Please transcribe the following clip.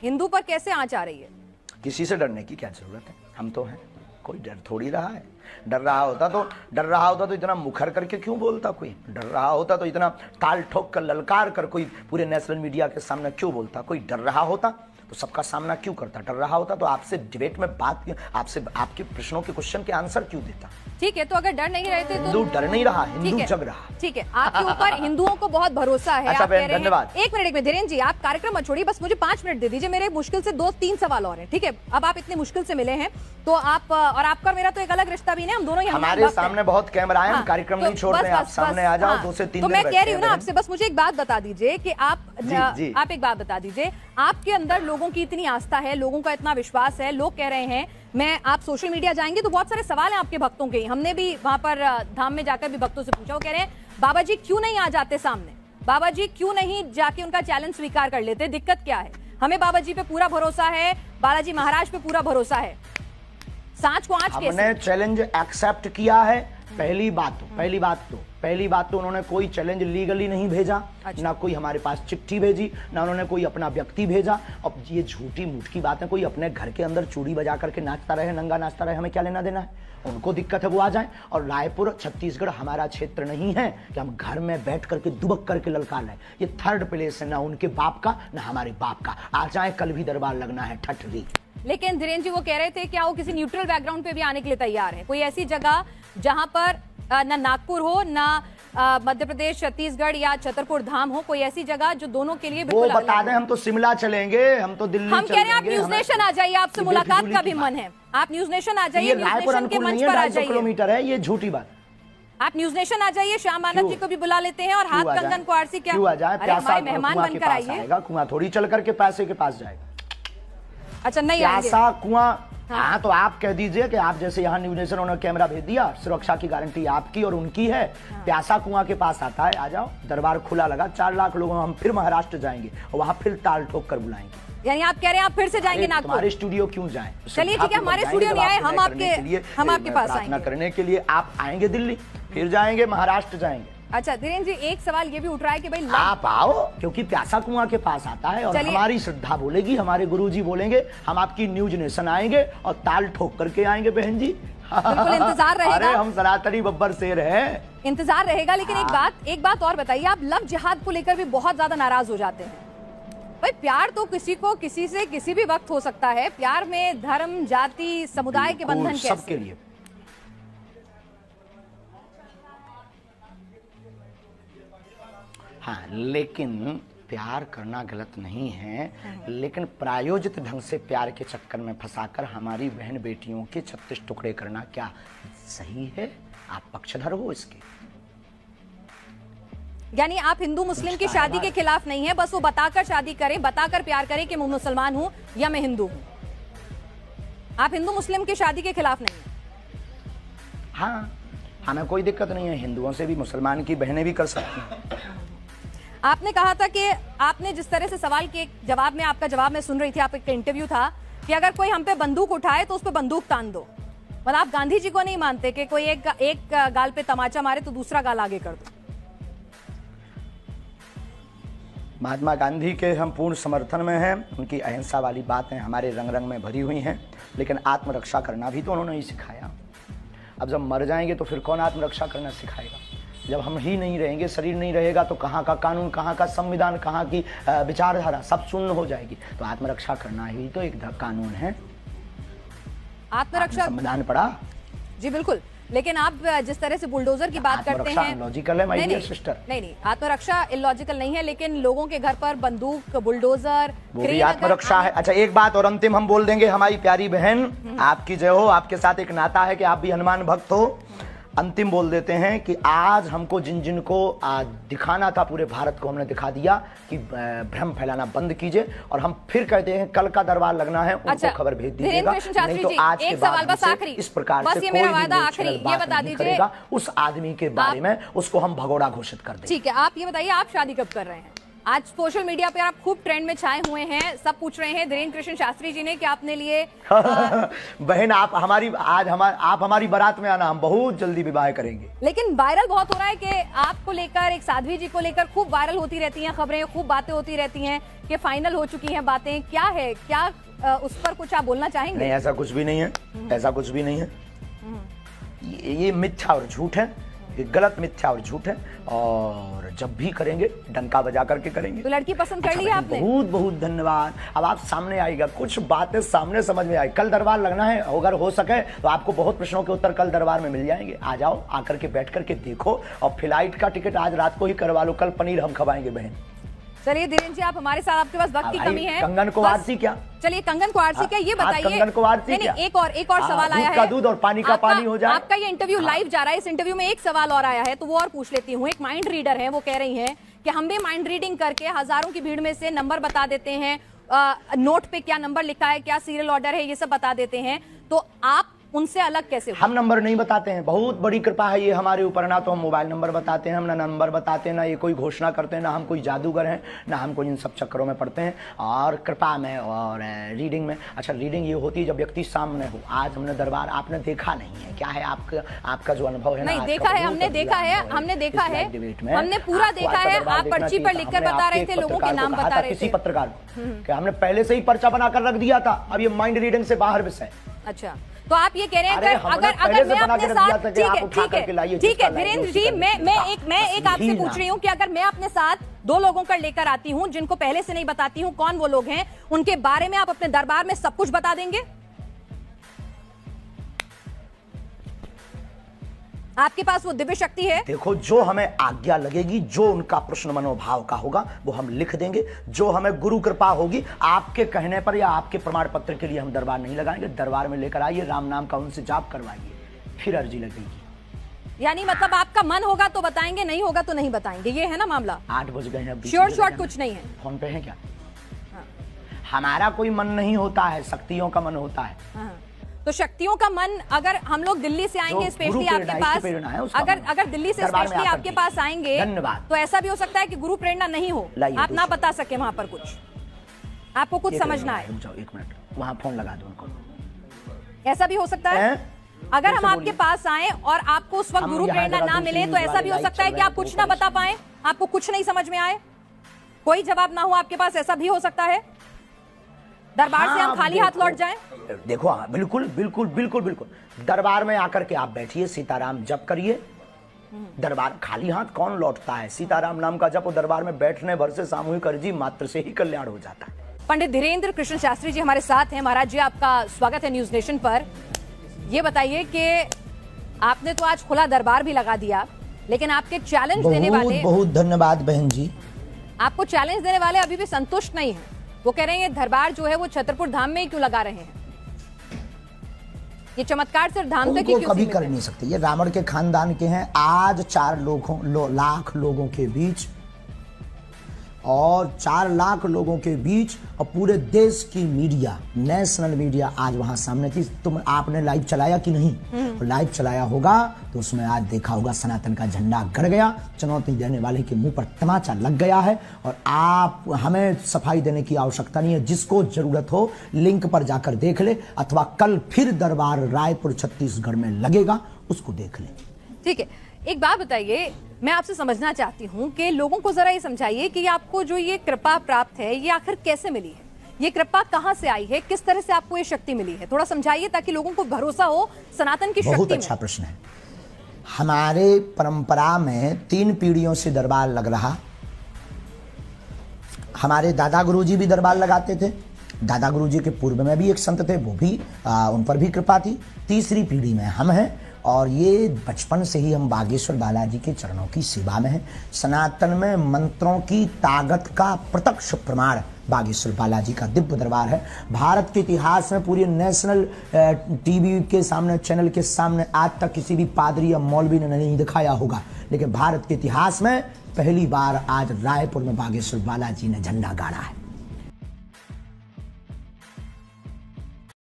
हिंदू पर कैसे आंच आ रही है? किसी से डरने की क्या जरूरत है, हम तो हैं, कोई डर थोड़ी रहा है। डर रहा होता तो इतना मुखर करके क्यों बोलता, कोई डर रहा होता तो इतना ताल ठोक कर ललकार कर कोई पूरे नेशनल मीडिया के सामने क्यों बोलता, कोई डर रहा होता तो सबका सामना क्यों करता, डर रहा होता तो आपसे डिबेट में बात, आपसे आपके प्रश्नों के क्वेश्चन के आंसर क्यों देता। ठीक है, तो अगर डर नहीं रहे थे तो हिंदू डर नहीं रहा, हिंदू जग रहा। ठीक है, आपके ऊपर हिंदुओं को बहुत भरोसा है। अच्छा बहन, धन्यवाद। एक मिनट धीरेन्द्र जी, आप कार्यक्रम मत छोड़िए, बस मुझे 5 मिनट दे दीजिए, मेरे मुश्किल से 2-3 सवाल और हैं। ठीक है, अब आप इतनी मुश्किल से मिले हैं तो आप और आपका और मेरा तो एक अलग रिश्ता भी नहीं, हम दोनों हमारे सामने बहुत कैमरा है, हम कार्यक्रम नहीं छोड़ रहे हैं, आप सामने आ जाओ, 2 से 3 तो मैं कह रही हूँ ना आपसे, बस मुझे एक बात बता दीजिए कि आप एक बात बता दीजिए, आपके अंदर लोगों की इतनी आस्था है, लोगों का इतना विश्वास है, लोग कह रहे हैं, मैं आप सोशल मीडिया जाएंगे तो बहुत सारे सवाल हैं आपके भक्तों के, हमने भी वहां पर धाम में जाकर भी भक्तों से पूछा, वो कह रहे हैं बाबा जी क्यों नहीं आ जाते सामने, बाबा जी क्यों नहीं जाके उनका चैलेंज स्वीकार कर लेते, दिक्कत क्या है? हमें बाबा जी पे पूरा भरोसा है, बालाजी महाराज पे पूरा भरोसा है, सांच को आंच कैसे? हमने चैलेंज एक्सेप्ट किया है। पहली बात तो उन्होंने कोई चैलेंज लीगली नहीं भेजा। अच्छा। ना कोई हमारे पास चिट्ठी भेजी, ना उन्होंने कोई अपना व्यक्ति भेजा। अब ये झूठी मूठ की बात है, कोई अपने घर के अंदर चूड़ी बजा करके नाचता रहे, नंगा नाचता रहे, हमें क्या लेना देना है? उनको दिक्कत है वो आ जाए। और रायपुर छत्तीसगढ़ हमारा क्षेत्र नहीं है कि हम घर में बैठ करके दुबक करके ललकार लें। ये 3rd प्लेस है, ना उनके बाप का ना हमारे बाप का। आ जाए, कल भी दरबार लगना है ठठरी। लेकिन धीरेन्द्र जी वो कह रहे थे क्या वो किसी न्यूट्रल बैकग्राउंड पे भी आने के लिए तैयार है? कोई ऐसी जगह जहां पर ना नागपुर हो, ना मध्य प्रदेश, छत्तीसगढ़ या छतरपुर धाम हो, कोई ऐसी जगह जो दोनों के लिए वो बता दें। हम तो शिमला चलेंगे, हम तो दिल्ली हम कह रहे हैं आप न्यूज नेशन आ जाइए, आपसे मुलाकात का भी मन है, आप न्यूज नेशन आ जाइए, न्यूज नेशन के मंच पर आ जाइए। किलोमीटर है, ये झूठी बात। आप न्यूज नेशन आ जाइए, श्याम मानव जी को भी बुला लेते हैं और हाथ कंगन को आरसी क्या आ जाए, हमारे मेहमान बनकर आइए। कुआं थोड़ी चल करके पैसे के पास जाएगा। अच्छा नहीं प्यासा कुआं। हाँ तो आप कह दीजिए कि आप जैसे यहाँ न्यूज नेशन उन्होंने कैमरा भेज दिया, सुरक्षा की गारंटी आपकी और उनकी है। प्यासा कुआं के पास आता है, आ जाओ, दरबार खुला लगा, 4 लाख लोगों में हम फिर महाराष्ट्र जाएंगे और वहाँ फिर ताल ठोक कर बुलाएंगे। यानी आप कह रहे हैं आप फिर से जाएंगे नागपुर? हमारे स्टूडियो क्यों जाएं? चलिए ठीक है, हमारे स्टूडियो में आए, हम आपके पास आएंगे करने के लिए। आप आएंगे दिल्ली, फिर जाएंगे महाराष्ट्र जाएंगे। अच्छा धीरेन्द्र जी, एक सवाल ये भी उठ रहा है कि भाई आप आओ, क्योंकि प्यासा कुआं के पास आता है और हमारी श्रद्धा बोलेगी, हमारे गुरुजी बोलेंगे, हम आपकी न्यूज नेशन आएंगे और ताल ठोक करके आएंगे बहन जी। बिल्कुल इंतजार रहेगा। अरे हम सनातनी बब्बर शेर हैं, इंतजार रहेगा। लेकिन एक बात और बताइए, आप लव जिहाद को लेकर भी बहुत ज्यादा नाराज हो जाते हैं। भाई प्यार तो किसी को किसी से किसी भी वक्त हो सकता है, प्यार में धर्म, जाति, समुदाय के बंधन कैसे? सबके लिए। हाँ, लेकिन प्यार करना गलत नहीं है, लेकिन प्रायोजित ढंग से प्यार के चक्कर में फंसाकर हमारी बहन बेटियों के 36 टुकड़े करना क्या सही है? आप पक्षधर हो इसके। यानी आप हिंदू मुस्लिम की शादी के खिलाफ नहीं है, बस वो बताकर शादी करें, बताकर प्यार करें कि मैं मुसलमान हूं या मैं हिंदू हूं। आप हिंदू मुस्लिम की शादी के खिलाफ नहीं है? हाँ, हमें कोई दिक्कत नहीं है, हिंदुओं से भी मुसलमान की बहनें भी कर सकती हैं। आपने कहा था कि आपने जिस तरह से सवाल के जवाब में, आपका जवाब मैं सुन रही थी, आपका इंटरव्यू था कि अगर कोई हम पे बंदूक उठाए तो उस पे बंदूक तान दो। मतलब आप गांधी जी को नहीं मानते कि कोई एक गाल पे तमाचा मारे तो दूसरा गाल आगे कर दो? महात्मा गांधी के हम पूर्ण समर्थन में हैं, उनकी अहिंसा वाली बातें हमारे रंग रंग में भरी हुई हैं, लेकिन आत्मरक्षा करना भी तो उन्होंने ही सिखाया। अब जब मर जाएंगे तो फिर कौन आत्मरक्षा करना सिखाएगा? जब हम ही नहीं रहेंगे, शरीर नहीं रहेगा, तो कहाँ का कानून, कहाँ का संविधान, कहाँ की विचारधारा सब शून्य हो जाएगी। तो आत्मरक्षा करना ही तो एक कानून है। आत्मरक्षा संविधान पढ़ा? जी बिल्कुल, लेकिन आप जिस तरह से बुलडोजर की बात करते हैं, लॉजिकल है माय डियर सिस्टर। नहीं, आत्मरक्षा इलॉजिकल नहीं है, लेकिन लोगों के घर पर बंदूक, बुलडोजर, वो भी आत्मरक्षा है। अच्छा एक बात और अंतिम हम बोल देंगे, हमारी प्यारी बहन आपकी जय हो, आपके साथ एक नाता है कि आप भी हनुमान भक्त हो। अंतिम बोल देते हैं कि आज हमको जिन को दिखाना था, पूरे भारत को हमने दिखा दिया कि भ्रम फैलाना बंद कीजिए, और हम फिर कहते हैं कल का दरबार लगना है, उनको खबर भेज दीजिएगा, नहीं तो आज के बाद इस प्रकार से कोई भी बात नहीं करेगा उस आदमी के बारे में, उसको हम भगोड़ा घोषित कर देंगे। ठीक है, आप ये बताइए आप शादी कब कर रहे हैं? आज सोशल मीडिया पे आप खूब ट्रेंड में छाए हुए हैं, सब पूछ रहे हैं धीरेन्द्र कृष्ण शास्त्री जी ने कि आपने लिए बहन आप हमारी बारात में आना, हम बहुत जल्दी विवाह करेंगे। लेकिन वायरल बहुत हो रहा है कि आपको लेकर, एक साध्वी जी को लेकर खूब वायरल होती रहती हैं खबरें, खूब बातें होती रहती हैं कि फाइनल हो चुकी हैं बातें, क्या है, क्या उस पर कुछ आप बोलना चाहेंगे? नहीं, ऐसा कुछ भी नहीं है, ऐसा कुछ भी नहीं है। ये मिथ्या और झूठ है, ये गलत मिथ्या और झूठ है, और जब भी करेंगे डंका बजा करके करेंगे। तो लड़की पसंद कर ली आपने? बहुत बहुत धन्यवाद। अब आप सामने आएगा, कुछ बातें सामने समझ में आई। कल दरबार लगना है, अगर हो सके तो आपको बहुत प्रश्नों के उत्तर कल दरबार में मिल जाएंगे। आ जाओ, आकर के बैठ करके देखो, और फ्लाइट का टिकट आज रात को ही करवा लो, कल पनीर हम खवाएंगे बहन। चलिए धीरेन्द्र जी, आप हमारे साथ, आपके पास वक्त की कमी है। कंगन को आरसी क्या? चलिए कंगन को आरसी क्या, ये बताइए। कंगन को आरसी क्या? एक और सवाल आया है। दूध का दूध और पानी का पानी हो जाए। आपका ये इंटरव्यू लाइव जा रहा है, इस इंटरव्यू में एक सवाल और आया है, तो वो और पूछ लेती हूँ। एक माइंड रीडर है, वो कह रही हैं कि हम भी माइंड रीडिंग करके हजारों की भीड़ में से नंबर बता देते हैं, नोट पे क्या नंबर लिखा है, क्या सीरियल ऑर्डर है, ये सब बता देते हैं, तो आप उनसे अलग कैसे हो? हम नंबर नहीं बताते हैं, बहुत बड़ी कृपा है ये हमारे ऊपर। ना तो हम मोबाइल नंबर बताते हैं, हम ना नंबर बताते हैं, ना ये कोई घोषणा करते हैं, ना हम कोई जादूगर हैं, ना हम कोई इन सब चक्करों में पड़ते हैं। और कृपा में और रीडिंग में, अच्छा रीडिंग ये होती है जब व्यक्ति सामने हो। आज हमने दरबार आपने देखा नहीं है, क्या है आपका जो अनुभव है? नहीं देखा है, हमने देखा है, हमने देखा है, हमने पूरा देखा है। आप पर्ची पर लिखकर बता रहे थे, लोगों के नाम बता रहे थे। किसी पत्रकार को कि हमने पहले से ही पर्चा बनाकर रख दिया था, अब ये माइंड रीडिंग से बाहर विषय। अच्छा, तो आप ये कह रहे हैं अगर मैं अपने साथ, ठीक है धीरेन्द्र जी, मैं एक आपसे पूछ रही हूँ कि अगर मैं अपने साथ 2 लोगों का लेकर आती हूँ जिनको पहले से नहीं बताती हूँ कौन वो लोग हैं, उनके बारे में आप अपने दरबार में सब कुछ बता देंगे? आपके पास वो दिव्य शक्ति है? देखो, जो हमें आज्ञा लगेगी, जो उनका प्रश्न मनोभाव का होगा वो हम लिख देंगे। जो हमें गुरु कृपा होगी, आपके कहने पर या आपके प्रमाण पत्र के लिए हम दरबार नहीं लगाएंगे। दरबार में लेकर आइए, राम नाम का उनसे जाप करवाइए, फिर अर्जी लगेगी। यानी मतलब आपका मन होगा तो बताएंगे, नहीं होगा तो नहीं बताएंगे, ये है ना मामला? 8 बज गए हैं, श्योर शॉर्ट कुछ नहीं है। फोन पे है क्या? हमारा कोई मन नहीं होता है, शक्तियों का मन होता है। तो शक्तियों का मन, अगर हम लोग दिल्ली से आएंगे स्पेशली आपके पास, अगर दिल्ली से स्पेशली आपके पास आएंगे, तो ऐसा भी हो सकता है कि गुरु प्रेरणा नहीं हो, आप ना बता सके वहां पर कुछ, आपको कुछ समझना है। 1 मिनट, वहां फोन लगा दो उनको। ऐसा भी हो सकता है अगर हम आपके पास आए और आपको उस वक्त गुरु प्रेरणा ना मिले, तो ऐसा भी हो सकता है कि आप कुछ ना बता पाए, आपको कुछ नहीं समझ में आए, कोई जवाब ना हो आपके पास, ऐसा भी हो सकता है। दरबार से हम खाली हाथ लौट जाएं? देखो, हाँ बिल्कुल बिल्कुल बिल्कुल बिल्कुल। दरबार में आकर के आप बैठिए, सीताराम जप करिए। दरबार खाली हाथ कौन लौटता है? सीताराम नाम का जप दरबार में बैठने भर से सामूहिक अर्जी मात्र से ही कल्याण हो जाता है। पंडित धीरेन्द्र कृष्ण शास्त्री जी हमारे साथ हैं। महाराज जी, आपका स्वागत है न्यूज नेशन पर। ये बताइए कि आपने तो आज खुला दरबार भी लगा दिया, लेकिन आपके चैलेंज देने वाले, बहुत धन्यवाद बहन जी, आपको चैलेंज देने वाले अभी भी संतुष्ट नहीं है। वो कह रहे हैं दरबार जो है वो छतरपुर धाम में ही क्यों लगा रहे हैं, ये चमत्कार सिर्फ धाम तक ही क्यों कभी कर नहीं सकते। ये रावण के खानदान के हैं। आज 4 लाख लोगों के बीच, और 4 लाख लोगों के बीच, और पूरे देश की मीडिया, नेशनल मीडिया आज वहां सामने थी। तुम आपने लाइव चलाया कि नहीं? तो लाइव चलाया होगा तो उसमें आज देखा होगा सनातन का झंडा गड़ गया, चुनौती देने वाले के मुंह पर तमाचा लग गया है। और आप, हमें सफाई देने की आवश्यकता नहीं है। जिसको जरूरत हो लिंक पर जाकर देख ले, अथवा कल फिर दरबार रायपुर छत्तीसगढ़ में लगेगा, उसको देख ले। ठीक है, एक बात बताइए, मैं आपसे समझना चाहती हूँ कि लोगों को जरा ये समझाइए कि आपको जो ये कृपा प्राप्त है, ये आखिर कैसे मिली है? ये कृपा कहाँ से आई है? किस तरह से आपको ये शक्ति मिली है? थोड़ा समझाइए ताकि लोगों को भरोसा हो सनातन की शक्ति में। बहुत अच्छा प्रश्न है। हमारे परंपरा में 3 पीढ़ियों से दरबार लग रहा। हमारे दादा गुरुजी भी दरबार लगाते थे। दादा गुरुजी के पूर्व में भी एक संत थे, वो भी उन पर भी कृपा थी। तीसरी पीढ़ी में हम हैं, और ये बचपन से ही हम बागेश्वर बालाजी के चरणों की सेवा में हैं। सनातन में मंत्रों की ताकत का प्रत्यक्ष प्रमाण बागेश्वर बालाजी का दिव्य दरबार है। भारत के इतिहास में पूरे नेशनल टीवी के सामने, चैनल के सामने आज तक किसी भी पादरी या मौलवी ने नहीं दिखाया होगा, लेकिन भारत के इतिहास में पहली बार आज रायपुर में बागेश्वर बालाजी ने झंडा गाड़ा है।